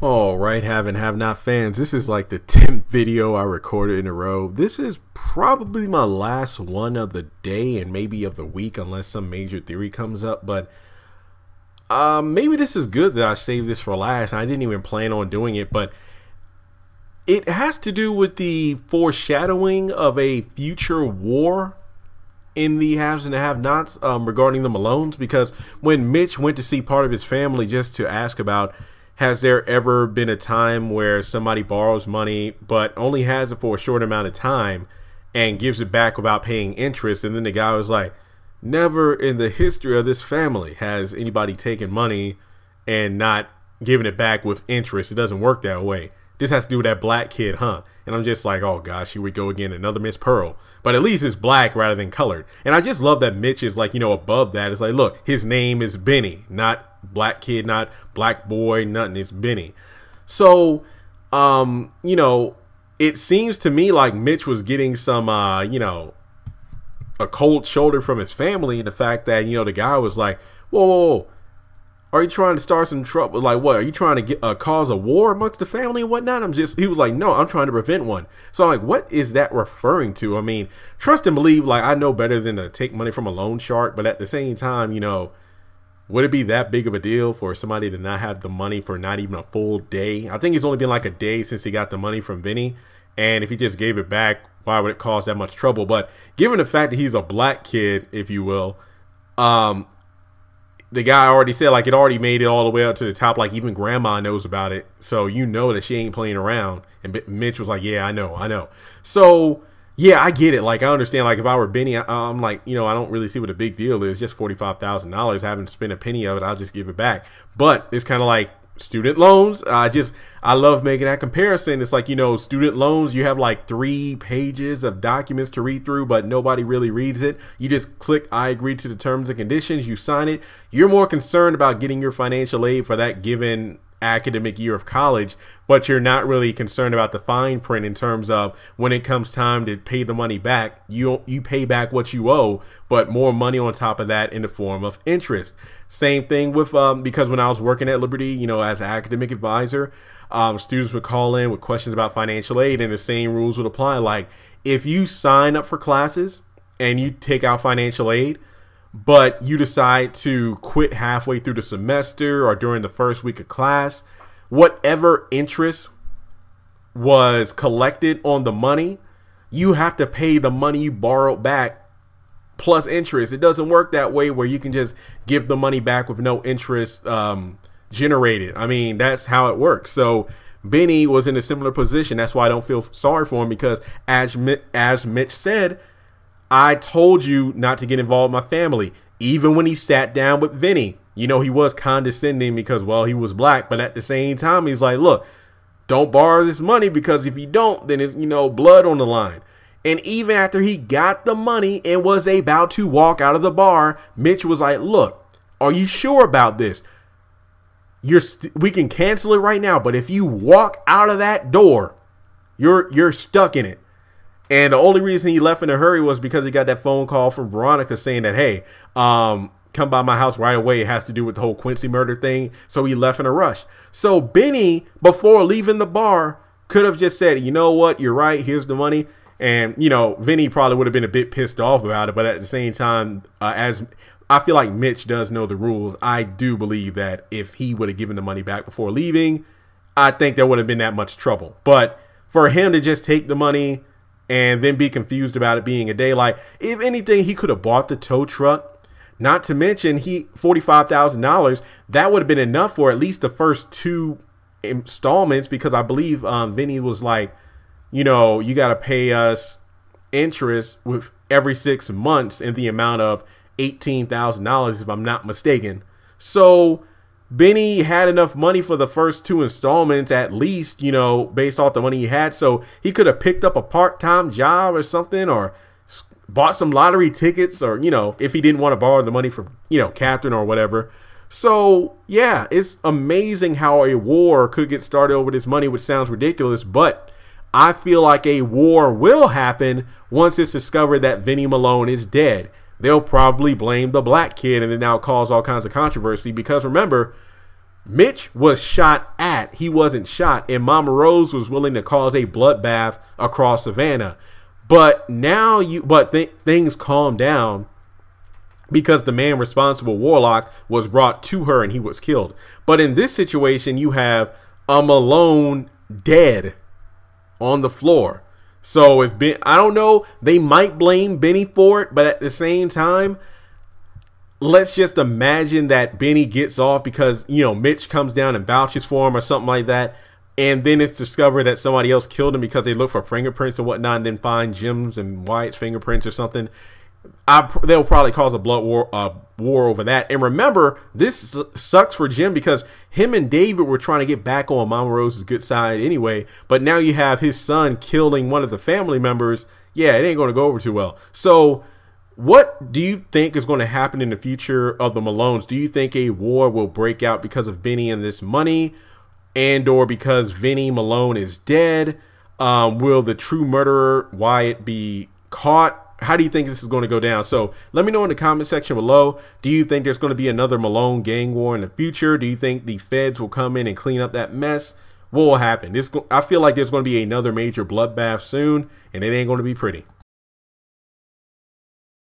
All right, have and have not fans. This is like the 10th video I recorded in a row. This is probably my last one of the day and maybe of the week, unless some major theory comes up. But maybe this is good that I saved this for last. I didn't even plan on doing it, but it has to do with the foreshadowing of a future war in the haves and the have-nots regarding the Malones. Because when Mitch went to see part of his family just to ask about, has there ever been a time where somebody borrows money but only has it for a short amount of time and gives it back without paying interest? And then the guy was like, never in the history of this family has anybody taken money and not given it back with interest. It doesn't work that way. This has to do with that black kid, huh? And I'm just like, oh gosh, here we go again, another Miss Pearl. But at least it's black rather than colored. And I just love that Mitch is like, above that. It's like, look, his name is Vinny, not black kid, not black boy, nothing. It's Vinny. So, it seems to me like Mitch was getting some, a cold shoulder from his family. And the fact that, the guy was like, whoa, whoa, whoa. Are you trying to start some trouble? Like, what? Are you trying to get cause a war amongst the family and whatnot? He was like, no, I'm trying to prevent one. So I'm like, what is that referring to? I mean, trust and believe, like, I know better than to take money from a loan shark. But at the same time, would it be that big of a deal for somebody to not have the money for not even a full day? I think it's only been like a day since he got the money from Vinny. And if he just gave it back, why would it cause that much trouble? But given the fact that he's a black kid, if you will, the guy already said, like, it already made it all the way up to the top. Like, even grandma knows about it. So you know that she ain't playing around. And Mitch was like, yeah, I know. So, yeah, I get it. Like, I understand. Like, if I were Benny, I'm like, I don't really see what the big deal is. Just $45,000. I haven't spent a penny of it. I'll just give it back. But it's kind of like student loans. I love making that comparison. It's like, student loans, you have like 3 pages of documents to read through, but nobody really reads it. You just click, I agree to the terms and conditions, you sign it. You're more concerned about getting your financial aid for that given academic year of college, but you're not really concerned about the fine print in terms of when it comes time to pay the money back, you pay back what you owe, but more money on top of that in the form of interest. Same thing with because when I was working at Liberty, as an academic advisor, students would call in with questions about financial aid, and the same rules would apply. Like, if you sign up for classes and you take out financial aid, but you decide to quit halfway through the semester or during the first week of class, whatever interest was collected on the money, you have to pay the money you borrowed back plus interest. It doesn't work that way where you can just give the money back with no interest generated. I mean, that's how it works. So Benny was in a similar position. That's why I don't feel sorry for him, because as Mitch said, I told you not to get involved with my family. Even when he sat down with Vinny, he was condescending because, well, he was black. But at the same time, he's like, look, don't borrow this money, because if you don't, then it's, blood on the line. And even after he got the money and was about to walk out of the bar, Mitch was like, look, are you sure about this? We can cancel it right now, but if you walk out of that door, you're stuck in it. And the only reason he left in a hurry was because he got that phone call from Veronica saying that, hey, come by my house right away. It has to do with the whole Quincy murder thing. So he left in a rush. So Benny, before leaving the bar, could have just said, you know what? You're right. Here's the money. And, Vinny probably would have been a bit pissed off about it. But at the same time, as I feel like Mitch does know the rules, I do believe that if he would have given the money back before leaving, I think there would have been that much trouble. But for him to just take the money and then be confused about it being a day, like, if anything, he could have bought the tow truck. Not to mention, $45,000, that would have been enough for at least the first 2 installments, because I believe Vinny was like, you got to pay us interest with every 6 months in the amount of $18,000, if I'm not mistaken. So Benny had enough money for the first 2 installments, at least, based off the money he had. So he could have picked up a part-time job or something, or bought some lottery tickets, or, if he didn't want to borrow the money from, Catherine or whatever. So, yeah, it's amazing how a war could get started over this money, which sounds ridiculous. But I feel like a war will happen once it's discovered that Vinny Malone is dead. They'll probably blame the black kid, and then that'll cause all kinds of controversy, because remember, Mitch was shot at. He wasn't shot. And Mama Rose was willing to cause a bloodbath across Savannah. But now things calmed down because the man responsible, Warlock, was brought to her and he was killed. But in this situation, you have a Malone dead on the floor. So I don't know, they might blame Vinny for it, but at the same time, let's just imagine that Vinny gets off because, you know, Mitch comes down and vouches for him or something like that. And then it's discovered that somebody else killed him because they look for fingerprints and whatnot and then find Jim's and Wyatt's fingerprints or something. They'll probably cause a blood war over that. And remember, this sucks for Jim because him and David were trying to get back on Mama Rose's good side anyway. But now you have his son killing one of the family members. Yeah, it ain't going to go over too well. So what do you think is going to happen in the future of the Malones? Do you think a war will break out because of Vinny and this money? And or because Vinny Malone is dead? Will the true murderer Wyatt be caught? How do you think this is going to go down? So let me know in the comment section below. Do you think there's going to be another Malone gang war in the future? Do you think the feds will come in and clean up that mess? What will happen? I feel like there's going to be another major bloodbath soon, and it ain't going to be pretty.